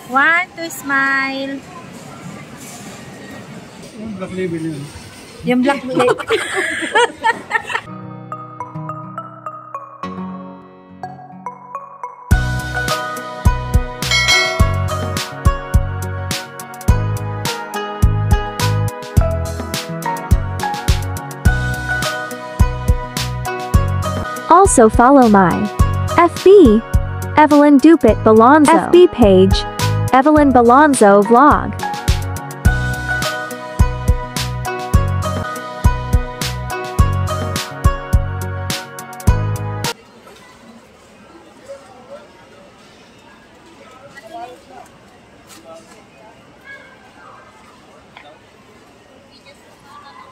One, two, smile. Yung black label yun. Yung black label. Also follow my FB Evelyn Dupit Balonzo FB page Evelyn Balonzo Vlog.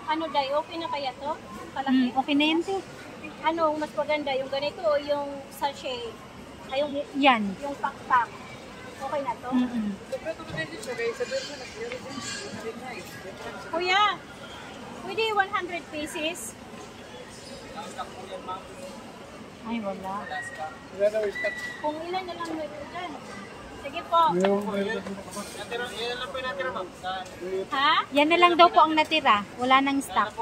Ano day, okay na kaya to? Palaki? Okay na yan, te. Ano, mas maganda yung ganito o yung sachet? Ay, Yan. yung pack-pack. Okay na to? Kuya, pwede 100 pieces? Ay, wala. Kung ilan na lang meron dyan. Sige po. Ha? Yan na lang daw po ang natira. Wala nang stock.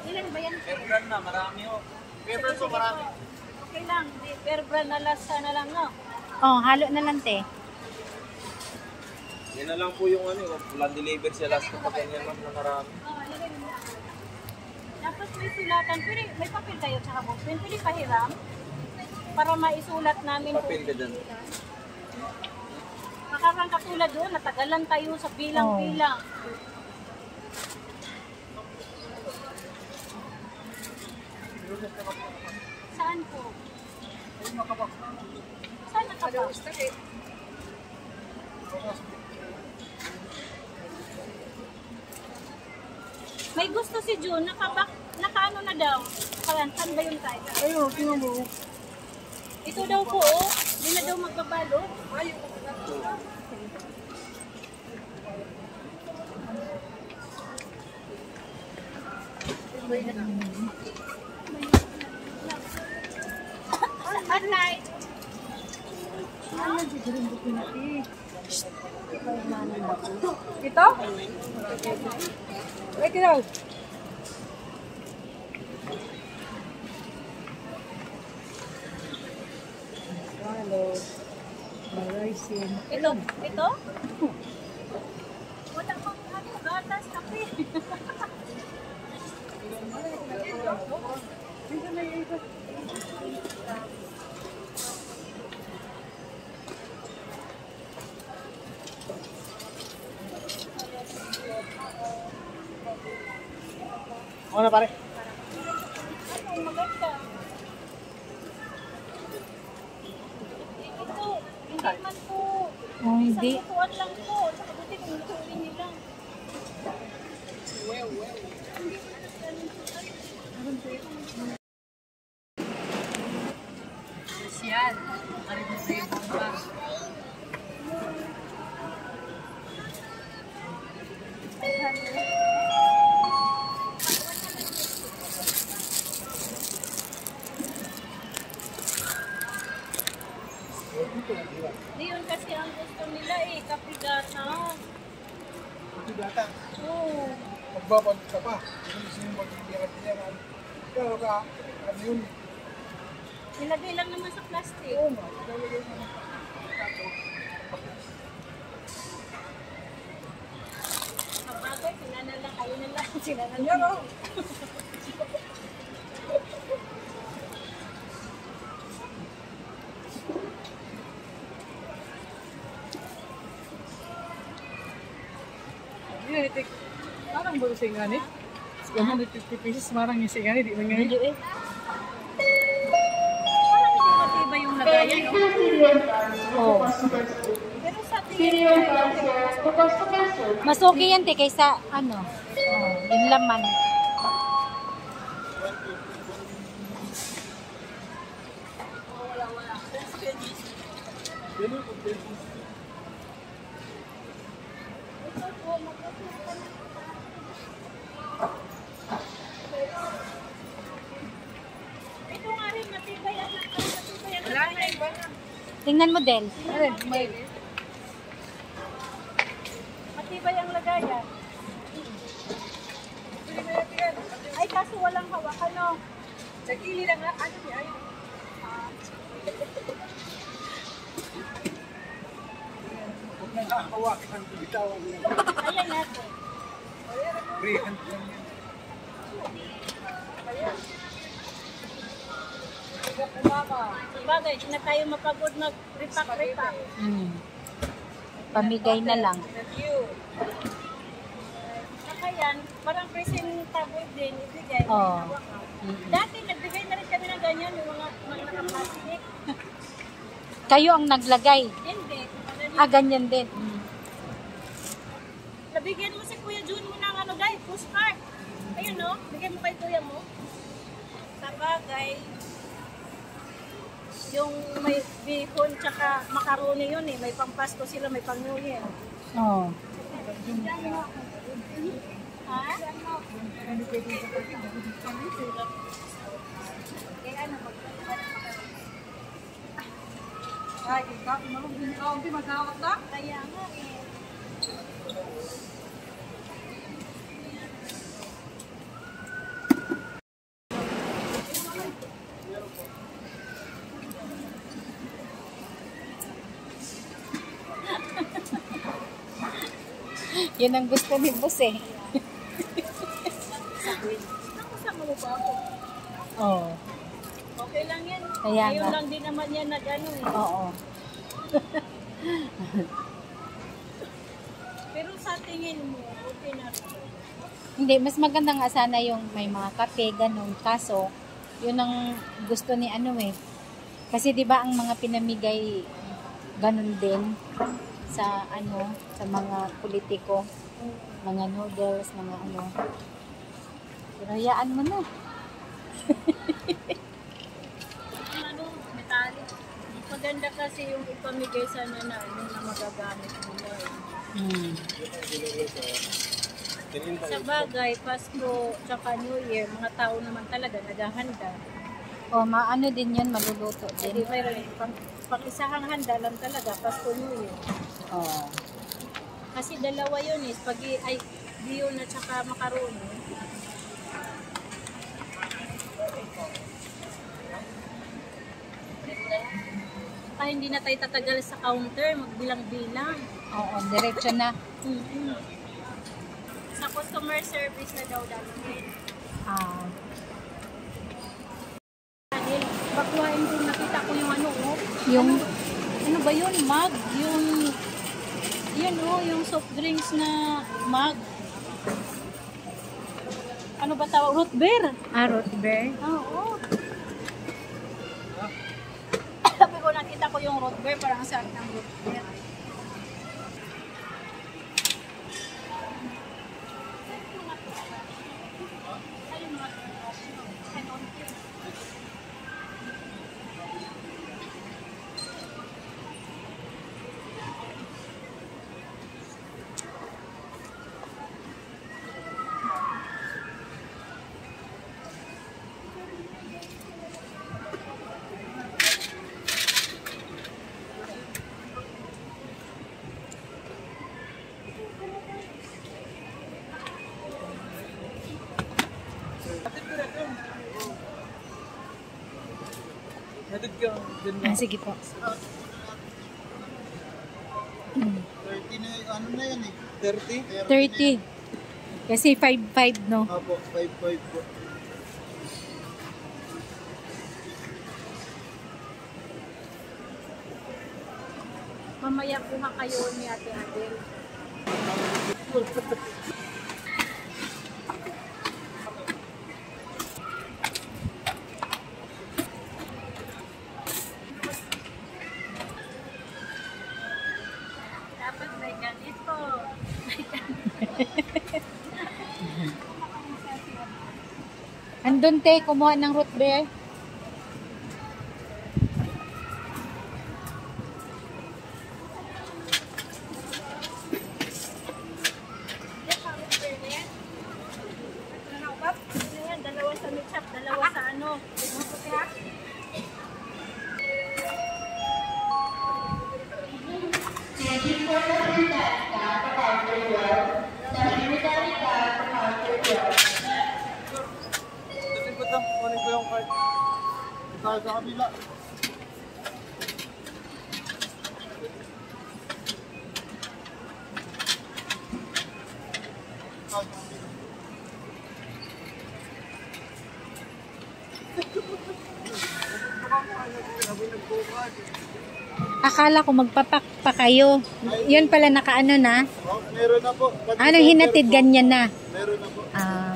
Ilan ba yan? Brand na, marami ho. Paper po marami. Okay lang. Pero brand na lasa na lang, no? Oh, halo na lang, te. Yan na lang po yung ano, walang deliver siya last ko pag ganyan lang na marami. Oo, lagay mo na. Tapos may sulatan. Pwede, may papel kayo sa habang. Pwede pahiram. Para maisulat namin. Papel ka dyan. Makarang katulad doon, natagalan tayo sa bilang-bilang. Saan po? Saan nakabak? May gusto si June, nakaano na daw. Saan ba yung tayo? Ayun, tingnan mo. Ito daw po, oh. Hindi na daw magbabalo. At night. Ito? Wait daw. Ito? Ito? Wala pang ano, gatas, kape. Ano pare? Ano, maganda. Ito, hindi man po. Oh, hindi. Isang lutuan lang po. Saka buti kung lutuin nila. Yan. Yun kasi ang gusto nila eh, kapigatan. Data. Oo. Magbabalik ka pa. Hindi siya mag-iiyakan. Pero ka, ano yun? Nilagay lang naman sa plastic. Oo nga, ilalagay mo naman. Kapagay, sila na lang, kayo na lang, sila na Yan lang. o. Yan, itik. Parang bago sa ingani. 150 pesos, marang yung sa ingani, di man Medyo ngayon. eh. Parang hindi matibay yung lagayan, no? Oh. Pero sa tingin Mas okay yan, te, kaysa ano. Oh, yung laman. ito nga rin, matibay ang matibay ang Wala na iba na. Tingnan mo, Del. May Matibay ang lagayan. Ay, kaso walang hawakan, no? nagili lang nga. Ano niya? Ayan natin. Sabagay, di na tayo mapagod mag-repack-repack. Pamigay na lang. Saka yan, parang presentable din, ibigay. Oo. Dati, nagbigay na rin kami ng ganyan, yung mga naka-plastic. Kayo ang naglagay. Hindi. Ganyan din. Nabigyan mo si Kuya Jun mo ng ano guys, postcard. Ayun no, bigyan mo kay Kuya mo. Sabagay, yung may bihon tsaka macaroni yun eh. May pampasto sila, may pang New Year. Oo. Ha? Kaya ano, Ay, ikaw, marunong ka, hindi magawat na. kaya nga eh. Yun ang gusto ni boss eh. Nakasama mo ba ako? Oo. Okay lang yan. Kaya Ngayon nga. lang din naman yan nag-ano eh. Oo. Pero sa tingin mo, okay na rin. Hindi, mas maganda nga sana yung may mga kape, ganun. Kaso, yun ang gusto ni ano eh. Kasi di ba ang mga pinamigay ganun din sa ano, sa mga politiko, mga noodles, mga ano. Pero hayaan mo na. Ano, metallic. Maganda kasi yung ipamigay sana na yung na magagamit mo mo. Sa bagay, Pasko, tsaka New Year, mga tao naman talaga naghahanda. O, maano din yun, maluluto Hindi din. mayroon pang isahang handa lang talaga, Pasko, New Year. Oo. Kasi dalawa yun eh, ay, bihon at tsaka macaroni. Kaya hindi na tayo tatagal sa counter, magbilang-bilang. Oo, diretso na. Sa customer service na daw dati. Ah, Dahil bakuhain ko nakita ko yung ano oh. yung, Ano ba yun? Mug? Yun oh, yung soft drinks na mug. Ano ba tawag? Root beer? root beer. Oo. Sabi ko nakita ko yung root beer, parang sarap ng root beer. Sige po. 30 na, ano na yan eh? 30? 30. Kasi 5-5, no? Opo, 5-5 po. Mamaya kuha kayo ni Ate Adel. Dapat may ganito. Andun te, kumuha ng root beer. Dalawa sa mitchap, dalawa sa ano. Sa kabila. Akala ko magpapak pa kayo. Yun pala nakaano na. Oh, meron na po. Anong hinatid ganyan na? Meron na po. Ah.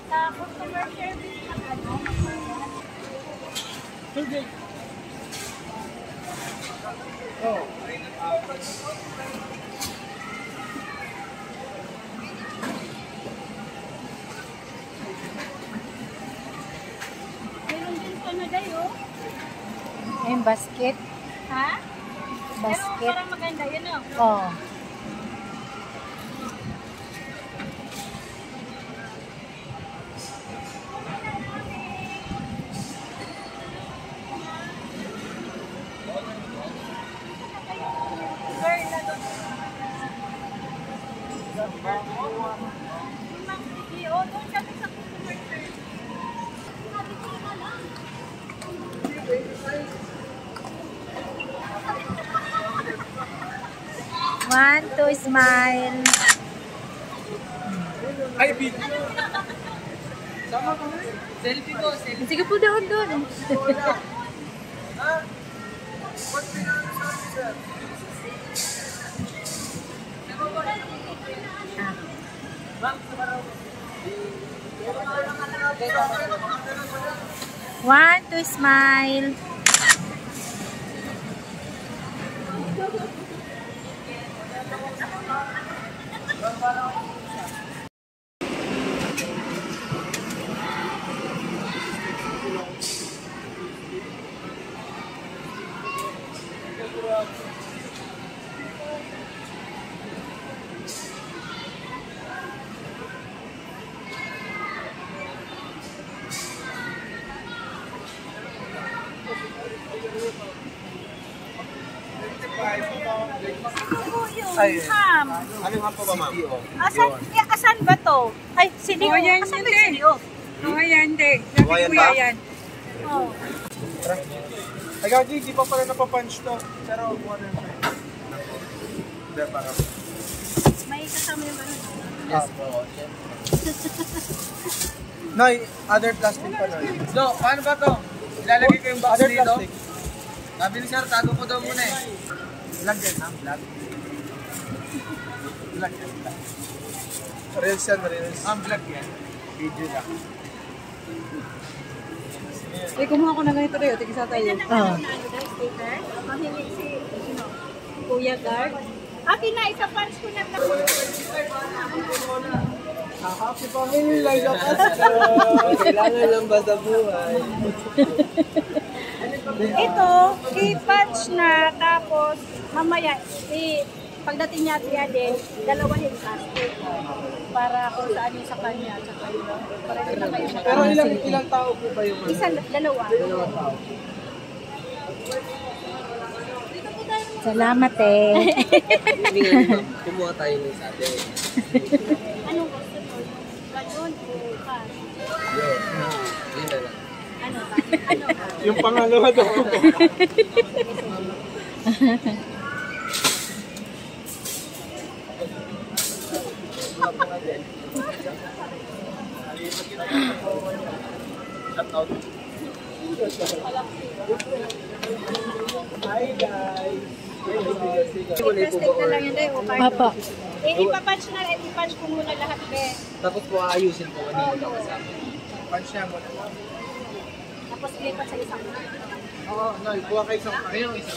Sa customer service ng ano? Meron din sa naday, oh. Yung basket. Ha? Basket. Pero parang maganda yun, oh. Oh. Girl, lalo. Limang sige, oh. Doon kami sa customer service. Sabi ko na lang. One, two, smile. Ay, big. Sama ko na. Selfie ko, selfie. Sige po doon. One, two, smile. Ay, ma'am. Ano nga po ba, ma'am? Asan ba to? Ay, CDO. Oh, yan, Asan ba hindi. yung CDO? Oh, yan, hindi. Kuya Kuya ba? yan. Oh. Ay, gagi, di pa pala napapunch to. Pero, ano yun? Hindi, parang. May kasama yung ano. Yes po. Noy, other plastic pa, Noy. So, paano ba to? Ilalagay ko yung box Other dito. plastic. Sabi ni sir, tago ko daw muna eh. Vlog yan, ha? Vlog. Vlog yan, vlog. Reels yan, reels. Vlog yan. Video lang. Eh, kumuha ko na ganito tayo. Tigisa tayo. Ano daw, sticker? Mahilig si, Kuya Guard. Akin na, isa punch ko na lang. Happy family life of us. Kailangan lang ba sa buhay? Ito, i-punch na, tapos mamaya, pagdating niya at din, dalawahin plastic. Para kung saan yung sa kanya. Tsaka yun. Para rin na kayo. Pero ilang tao po ba yung Dalawa. Salamat eh. Kumuha tayo ng sabi. Anong gusto mo? Balon o cash? Yun na lang. Ano ba? Ano ba? yung pangalawa daw po? Hi guys! I-plastic na lang yun dahil o carton. Papa. Ipapunch na, i-punch ko muna lahat, be. Tapos po aayusin ko. Hindi ko kasama. Punch niya mo na. Tapos ilipat sa isang. Oo, no, kuha kayo isang Ayun, isa.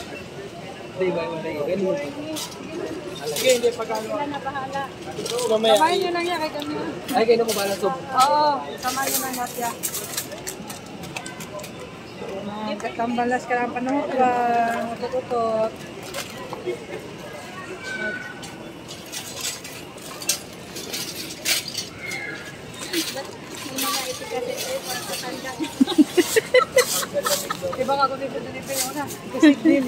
Hindi ba? Ganun. Sige, hindi pagkano. Sila na bahala. Mamaya. Samahin nyo lang yan kay kami. Ay, kayo na mo balang sob. Oo, samahin nyo lang natin. Katambalas ka lang panahon ka, matututot. May mga itikate kayo para sa tanda. Diba nga kung dito dito yung una? Kasi din.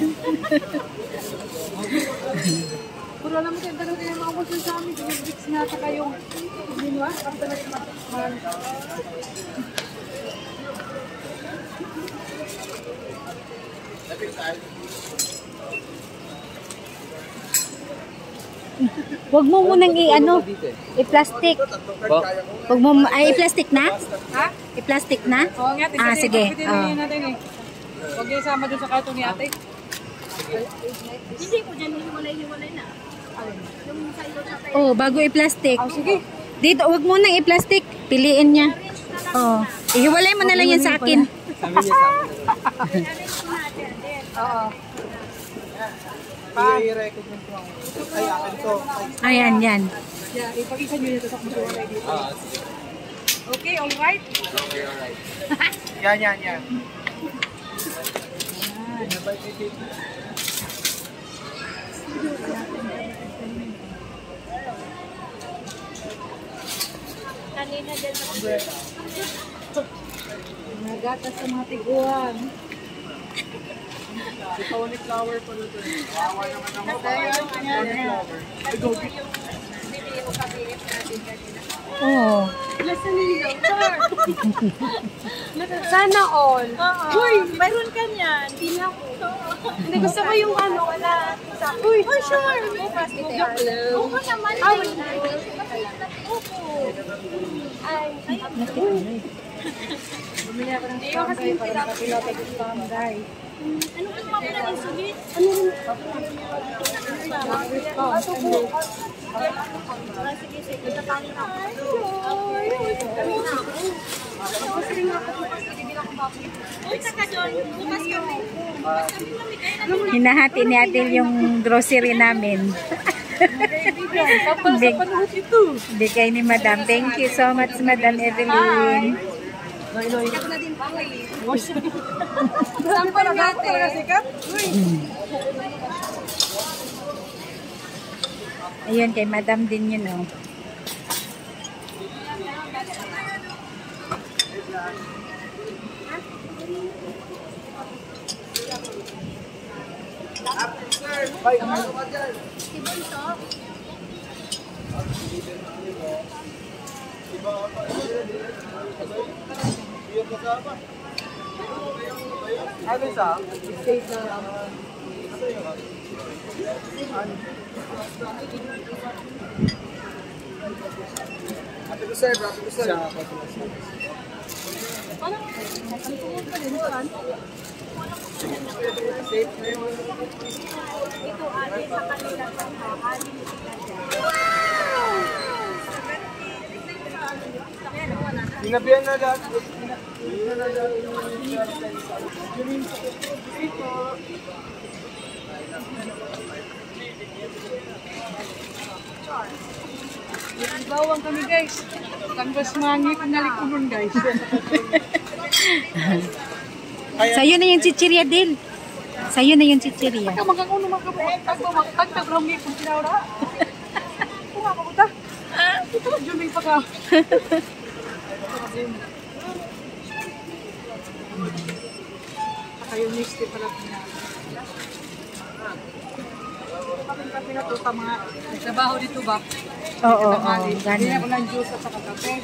Pero alam mo, talaga kayo mga kusin sa amin. Yung bricks na saka yung minwa. Ang talaga mahal. Huwag mo munang i-plastic. Huwag mo, ay i-plastic na? Ha? I-plastic na? Oo nga, Ah, sige. Pagpitinin natin eh. Huwag yung sama dun sa karton ni ate. Hindi ko dyan hiwalay-hiwalay na. Yung sa ilo sa tayo. Oh, bago i-plastic. Oh, sige. Dito, huwag mo nang i-plastic. Piliin niya. Oh. Ihiwalay mo na lang yan sa akin. Sabi niya sa akin. Oo. I-record mo ito. Ay, akin to. Ayan, yan. Yeah, ipag-isa nyo nito sa kusuwalay dito. Sige. Okay, alright? Okay, alright. Yan. Kanina dyan sa Nagatas sa mga tiguan. Cauliflower pa ito. Wawa naman ang cauliflower. bibili ko kabiit natin kanina. Oo. Lasa nila, sir. Sana all. Uy, mayroon ka niyan. Hindi na ako. Hindi, gusto ko yung ano, wala. Uy, sure. Bukas ni Hello. Oo naman. Opo. Ay, Bumili ako ng spam para nakapilote ko spam guys. ano kung mapila ng sulit? Ano rin? Sige, sige. Tatangin ako. Uy, saka John. Bukas kami. Bukas kami mamigay na. Hinahati ni Adel yung grocery namin. Bigay ni Madam. Thank you so much, Madam Evelyn. Saan pa natin? Ayun, kay Madam din yun, oh. Ano sa? Ate ko sir, brate ko sir. Ito, ate, sa kanila. Sinabihan na lahat. Bawang kami guys. Tanggos mangi pinalikunon guys. Sa'yo na yung chichirya, Del. Sa'yo na yung chichirya. Magkakuno magkagrongi kung sinawra. Kumakakuta. Ito, juming pa ka. Saka yung misti pala pinala. Kami na ito ka mga nagtrabaho dito ba? Oo, Hindi ganun. na ko ng juice at saka kape.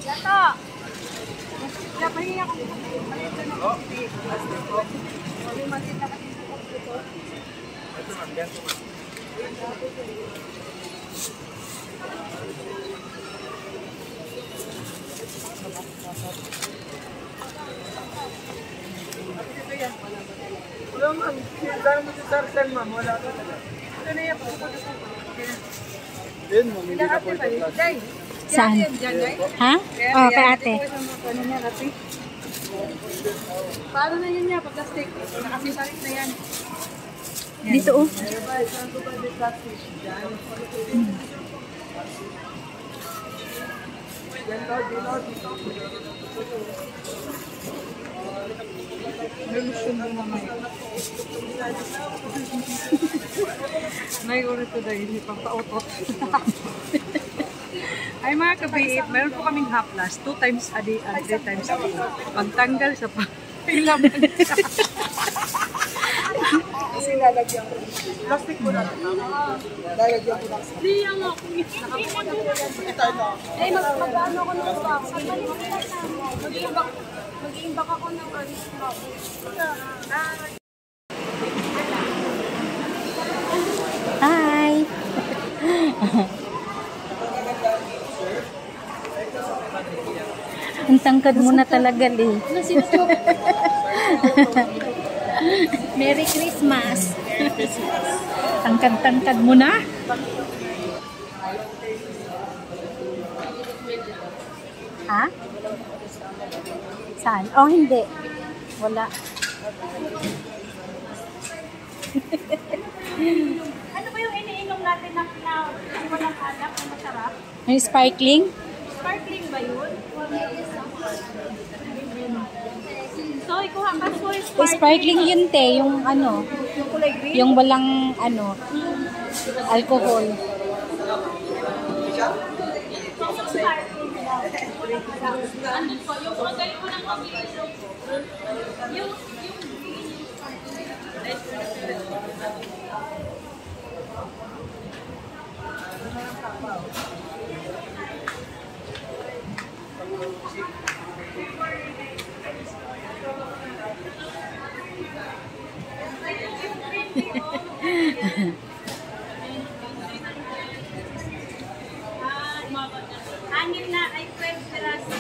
Yato! Kaya pahinga ko. Wala man. Saan mo si Sarcel, ma'am? Wala ka. Ito na yan. Yun, ma'am. Hindi ka po ito plastic. Saan? Ha? Oh, kay ate. Ano niya kasi? Paano na yun niya? Pag-plastic. Nakasisalit na yan. Dito oh. May oras ko dahil hindi pang pautot. Ay mga kabiit, meron po kaming haplas 2 times a day and 3 times a day. Pagtanggal sa pailaman siya. Kasi lalagyan ko. Plastic po natin. Lalagyan ko lang sa... Hindi yan ako. Eh, mag-ano ko nung box. Mag-iimbak ako ng box. Hi! Ang tangkad mo na talaga, Lee. Merry Christmas! Tangkad-tangkad mo na? Ha? Saan? Oh, hindi. Wala. Ano ba yung iniinom natin na walang alak na masarap? May sparkling? Sparkling ba yun? So, ikuha ka po yung Sparkling yun, te. Yung ano, yung kulay green. yung walang ano, alcohol. Anim na ay 12 piraso.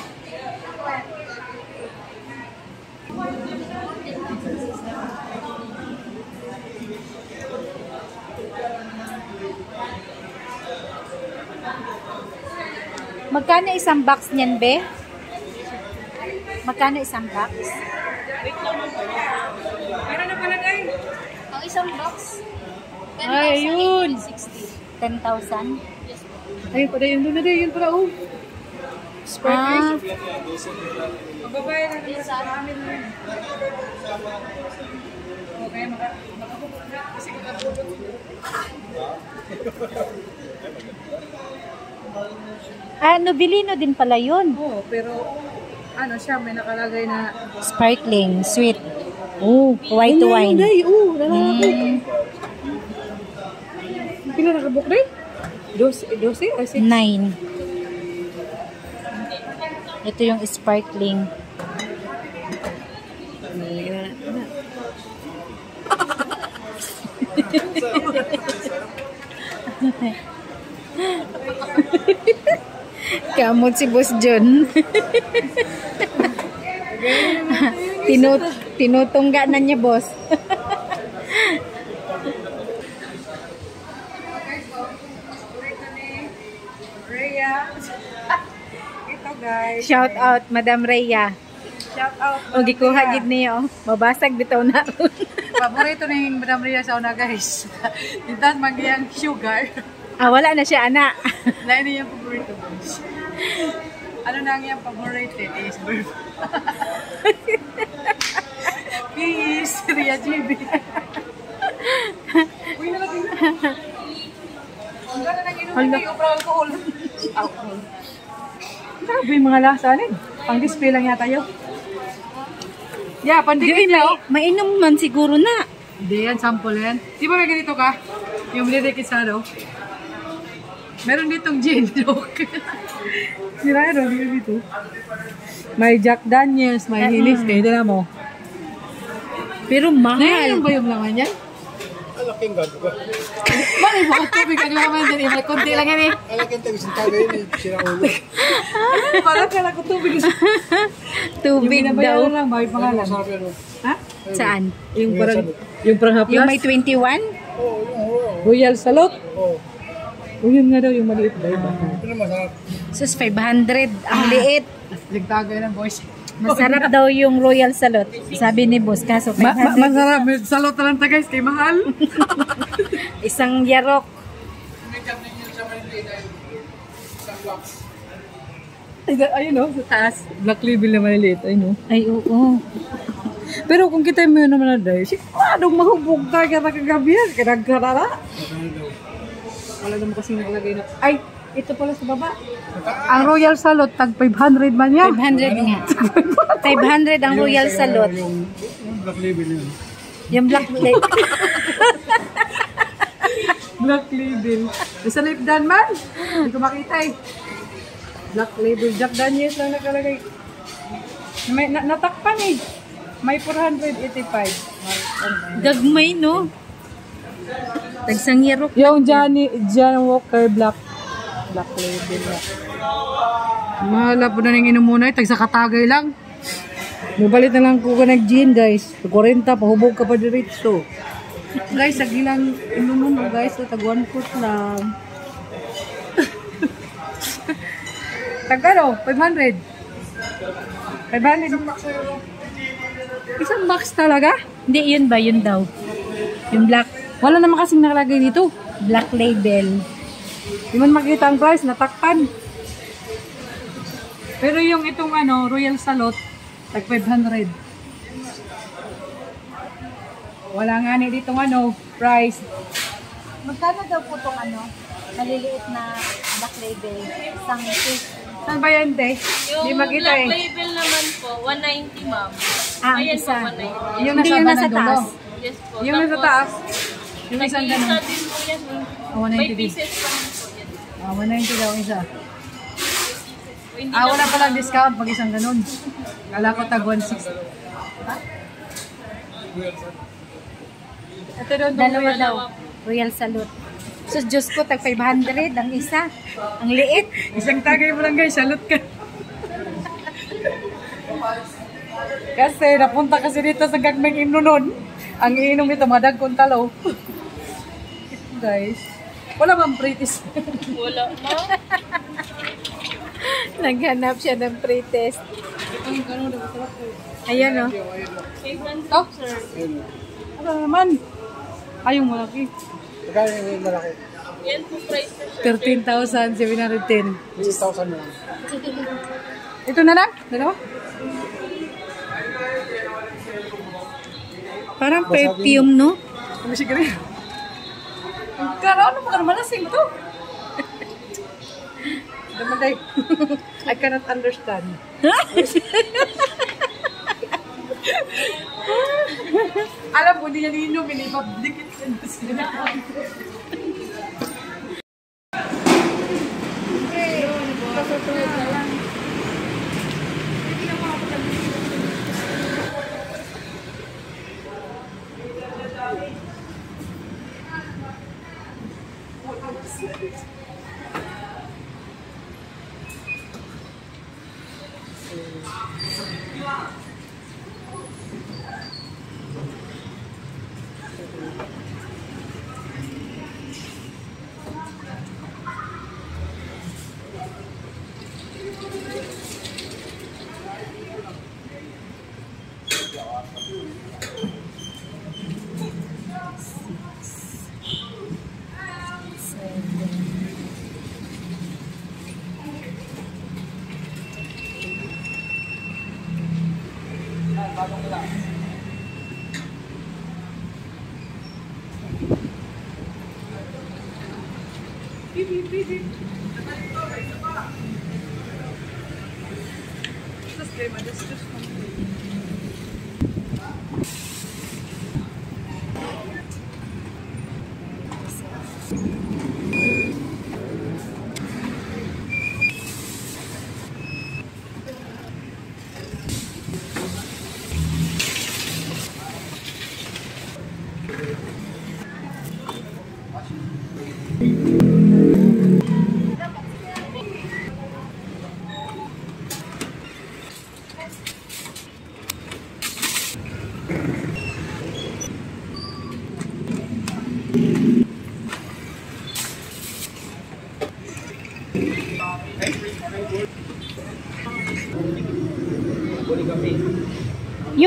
Magkano isang box niyan, be? Magkano isang box? Meron na pala guys. Ang isang box, 10,000 Ay, yun. 60. 10,000? Ayun pala yun. Doon na din. Yun pala. Oh. Ah, Magbabayad na naman sa amin na yun. Okay, makapupulot na. Kasi makapupulot. Nobilino din pala yun. Oo, pero ano siya, may nakalagay na Sparkling, sweet. Oh, white wine. Oo, nalakot. Pila nakabuk rin? 12 kasi 9. Ito yung sparkling. Kamot si Boss John. Tinutungga na niya, boss. Rhea. Ito guys. Shout out, Madam Rhea. Shout out. O, gikuha gid niya, oh. Mabasag bitaw na. Paborito na yung Madam Rhea sa una guys. Itan magyang sugar. Wala na siya, ana. Lain na yung paborito guys. Ano na ang yung paborito? Is birth. Peace. Rhea GB. Uy, nalagay na. Ang gana nang inumin ni Obra alcohol. Alcohol. Grabe yung mga lasa rin. Pang display lang yata yun. Yeah, pandikit na. Mainom man siguro na. Hindi yan, sample yan. Di ba may ganito ka? Yung dinidikit sa ano? Meron ditong gin joke. Sira yun, meron dito. May Jack Daniels, may Hilis. Kaya dala mo. Pero mahal. Ngayon ba yung laman yan? malaking gado ka. Mali, bakit tubig ka naman din? May konti lang yan eh. Alakin tayo, isang tagay yun, sira ulo. Parang kala ko tubig. Tubig Yung daw. binabayaran lang, bakit pangalan? Masarap yan, Ha? Saan? Yung parang haplas? Yung may 21? Oo, Royal Salot? oo. O yun nga daw, yung maliit ba? Ito na masarap. Sus, 500. Ang liit. Nagtagay ng boys. Masarap daw yung Royal Salot. Sabi ni boss, kaso 500. Masarap. Salot na lang ta guys, kay mahal. Isang yarok. Ayun o, sa taas. Black label na maliliit, ayun o. Ay, oo. Pero kung kita mo yun naman na dahil, anong mahubog ka ka kagabi yan? Kanagkarara? Wala naman kasi nakalagay na. Ay, ito pala sa baba. Ang Royal Salot, tag 500 man yan. 500 nga. 500 ang Royal Salot. Yung black label yun. Yung black label. Black label. Sa lipdan man. Hindi ko makita eh. Black label. Jack Daniels lang nakalagay. May, natakpan eh. May 485. Gagmay, no? Tagsang yarok. Yung John Walker Black label na. Mahala po na nang inom muna eh. Tagsa katagay lang. Mabalit na lang ko ka nag-gin guys. 40, pahubog ka pa diretso. Guys, sagilang inumun mo guys. Tag 1 foot lang. Tag ano? 500? 500? Isang box talaga? Hindi, yun ba? Yun daw. Yung black. Wala naman kasing nakalagay dito. Black label. Di man makita ang price, natakpan. Pero yung itong ano, Royal Salot, tag 500. Wala nga ni ditong ano, price. Magkano daw po itong ano? Maliliit na black label. Isang piece. Saan ba yan, te? Di Yung makita black eh. label naman po, 190 ma'am. Ah, ang Ayan isa. po, 190. Yung Hindi nasa yung nasa bandang dulo. taas. Yes po. Yung nasa taas. Yung isang Nag-iisa ganun. din po yan. Oh, 190 May din. pieces pa rin po yan. 190 daw isa. O, hindi Wala lang palang discount pag isang ganun. Kala ko tag 160. Ito doon. Dalawa daw. Royal Salute. So, Diyos ko, tag 500 ang isa. Ang liit. Isang tagay mo lang guys, salot ka. Kasi napunta kasi dito sa Gagmeng Imnunon. Ang iinom nito, madag kong talo. Guys, wala bang pretest? wala ma'am. Naghanap siya ng pre-test. Ayan, oh. Kaysan Oh. sir. Ano naman? Ay, yung malaki. Magkano yung malaki? Yan po price na sir. 13,710. 6,000 na lang. Ito na lang? Dalawa? Parang perfume, no? Ano siya ganun? Ano mo ka naman lasing mo to? Damanday. I cannot understand. Alam mo, hindi niya ninom, inipabdikit siya. Yung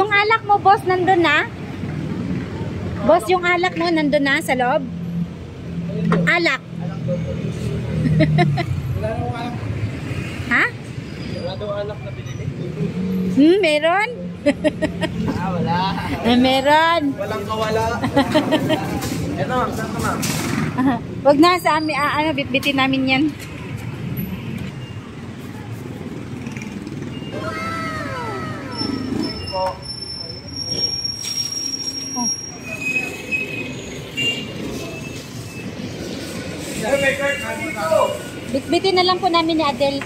alak mo, boss, nandun na? Boss, yung alak mo, nandun na sa loob? Alak. Ha? Wala daw alak na binili. Meron? Wala. Meron. Walang kawala. Ito, saan ka na? Wag na sa amin, bitbitin namin yan. Bitbitin na lang po namin ni Adel.